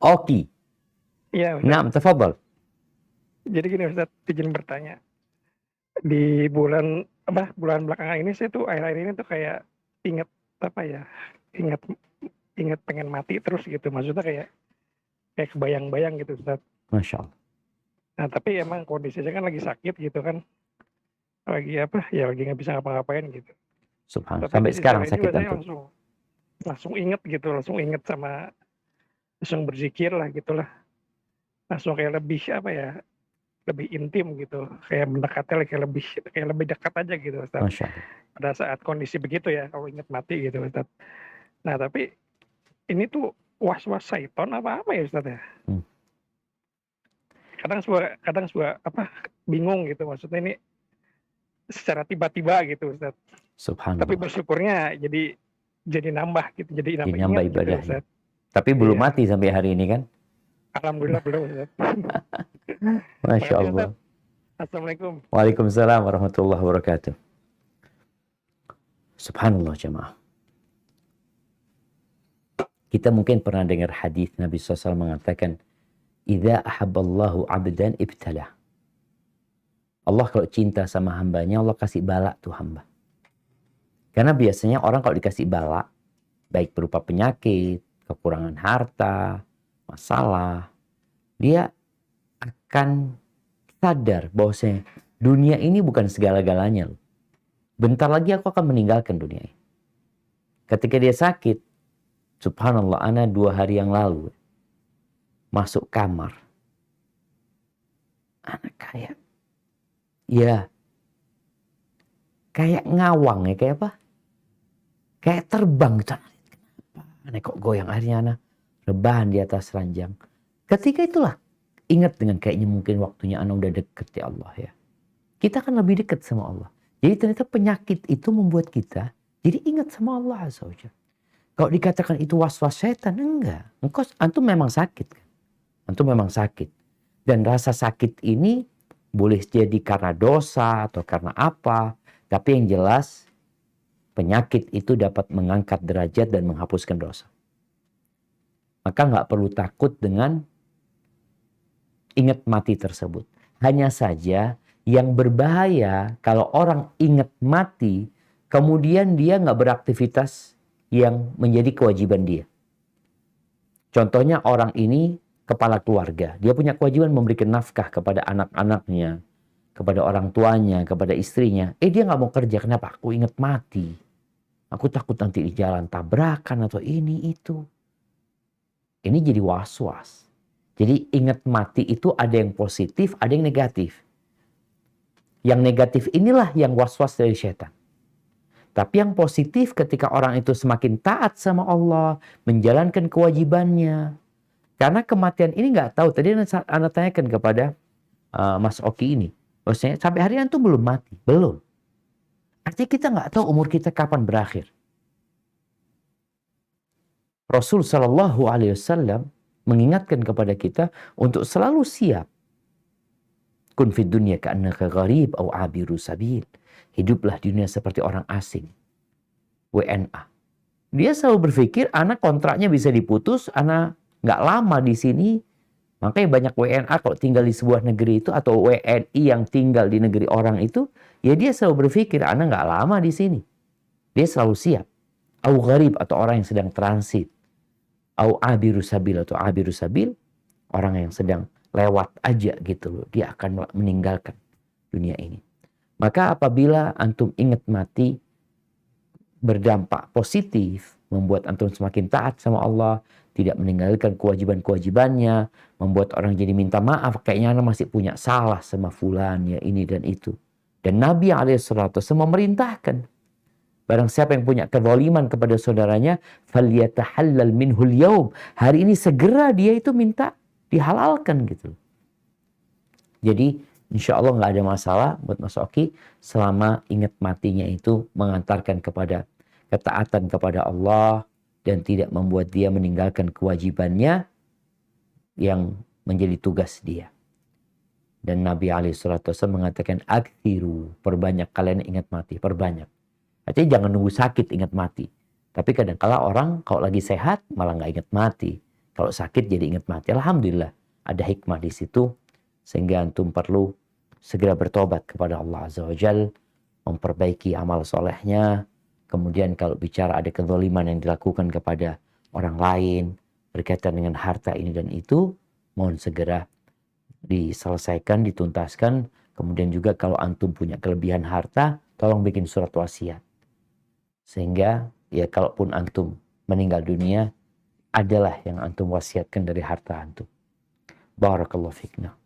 Oki. Iya, Ustaz. Naam, tafadhal. Jadi gini Ustaz, izin bertanya. Di bulan bulan belakangan ini saya tuh akhir-akhir ini tuh kayak inget apa ya? Ingat ingat pengen mati terus gitu. Maksudnya kayak kebayang-bayang gitu Ustaz. Masya Allah. Nah, tapi emang kondisinya kan lagi sakit gitu kan. Lagi ya lagi nggak bisa ngapa-ngapain gitu. Subhanallah. Tapi Sampai di sisi sekarang lain sakit juga saya antum. langsung inget gitu, langsung inget sama langsung berzikir lah gitulah. Langsung kayak lebih lebih intim gitu. Kayak mendekatnya kayak lebih dekat aja gitu Ustaz. Masya Allah. Pada saat kondisi begitu ya, kalau inget mati gitu Ustaz. Nah, tapi ini tuh was-was syaiton apa ya Ustaz ya? Hmm. Kadang suka bingung gitu, maksudnya ini secara tiba-tiba gitu Ustaz. Tapi Subhanallah. bersyukurnya jadi nambah gitu, jadi Ini nambah nambah ingat gitu ibadahnya. Ustaz. Tapi belum Iya, mati sampai hari ini kan? alhamdulillah belum Ustaz. Masya Makasih Allah. Ustaz. Assalamualaikum. Waalaikumsalam warahmatullahi wabarakatuh. Subhanallah jemaah. Kita mungkin pernah dengar hadis Nabi SAW mengatakan, "Idza ahabballahu 'abdan ibtalah." Allah kalau cinta sama hambanya, Allah kasih bala tuh hamba. Karena biasanya orang kalau dikasih bala, baik berupa penyakit, kekurangan harta, masalah, dia akan sadar bahwasanya dunia ini bukan segala-galanya loh. Bentar lagi aku akan meninggalkan dunia ini. Ketika dia sakit, subhanallah, ana 2 hari yang lalu masuk kamar. Anak kayak ngawang ya, kayak apa? Kayak terbang gitu. Aneh kok goyang, akhirnya anak rebahan di atas ranjang. Ketika itulah ingat dengan kayaknya mungkin waktunya anak udah deket ya Allah ya. Kita kan lebih dekat sama Allah. Jadi ternyata penyakit itu membuat kita jadi ingat sama Allah Azza wa Jalla. Kalau dikatakan itu was-was setan, enggak. Antum memang sakit kan? Antum memang sakit. Dan rasa sakit ini boleh jadi karena dosa atau karena apa. Tapi yang jelas penyakit itu dapat mengangkat derajat dan menghapuskan dosa. Maka nggak perlu takut dengan ingat mati tersebut. Hanya saja yang berbahaya kalau orang ingat mati, kemudian dia nggak beraktivitas yang menjadi kewajiban dia. Contohnya orang ini kepala keluarga. Dia punya kewajiban memberikan nafkah kepada anak-anaknya, kepada orang tuanya, kepada istrinya. Dia nggak mau kerja. Kenapa? Aku ingat mati. Aku takut nanti di jalan tabrakan atau ini itu. Ini jadi was-was. Jadi ingat mati itu ada yang positif, ada yang negatif. Yang negatif inilah yang was-was dari setan. Tapi yang positif ketika orang itu semakin taat sama Allah, menjalankan kewajibannya. Karena kematian ini nggak tahu. Tadi Anda tanyakan kepada Mas Oki ini. Maksudnya sampai hari ini itu belum mati. Belum. Artinya kita nggak tahu umur kita kapan berakhir. Rasul Shallallahu Alaihi Wasallam mengingatkan kepada kita untuk selalu siap. Kun fid dunya ka'annaka gharib au abiru sabil. Hiduplah di dunia seperti orang asing. WNA. Dia selalu berpikir anak kontraknya bisa diputus, anak nggak lama di sini. Makanya banyak WNA kalau tinggal di sebuah negeri itu atau WNI yang tinggal di negeri orang itu, ya dia selalu berpikir anak nggak lama di sini. Dia selalu siap. Au gharib atau orang yang sedang transit. Au abiru sabil atau abiru sabil, orang yang sedang lewat aja gitu loh. Dia akan meninggalkan dunia ini. Maka apabila antum ingat mati, berdampak positif, membuat antum semakin taat sama Allah, tidak meninggalkan kewajiban-kewajibannya, membuat orang jadi minta maaf, kayaknya anak masih punya salah sama fulan, ya ini dan itu. Dan Nabi SAW memerintahkan, barang siapa yang punya kezaliman kepada saudaranya, falyatahallal minhul yaum. Hari ini segera dia itu minta dihalalkan gitu. Jadi insya Allah nggak ada masalah buat Mas Oki selama ingat matinya itu mengantarkan kepada ketaatan kepada Allah dan tidak membuat dia meninggalkan kewajibannya yang menjadi tugas dia. Dan Nabi SAW mengatakan, akthiru, perbanyak kalian ingat mati, perbanyak. Artinya jangan nunggu sakit ingat mati. Tapi kadang-kala orang kalau lagi sehat malah nggak ingat mati. Kalau sakit jadi ingat mati. Alhamdulillah ada hikmah di situ. Sehingga antum perlu segera bertobat kepada Allah Azza wa Jal. Memperbaiki amal solehnya. Kemudian kalau bicara ada kezaliman yang dilakukan kepada orang lain. Berkaitan dengan harta ini dan itu. Mohon segera diselesaikan, dituntaskan. Kemudian juga kalau antum punya kelebihan harta, tolong bikin surat wasiat. Sehingga ya kalaupun antum meninggal dunia, adalah yang antum wasiatkan dari harta antum. Barakallahu fikna.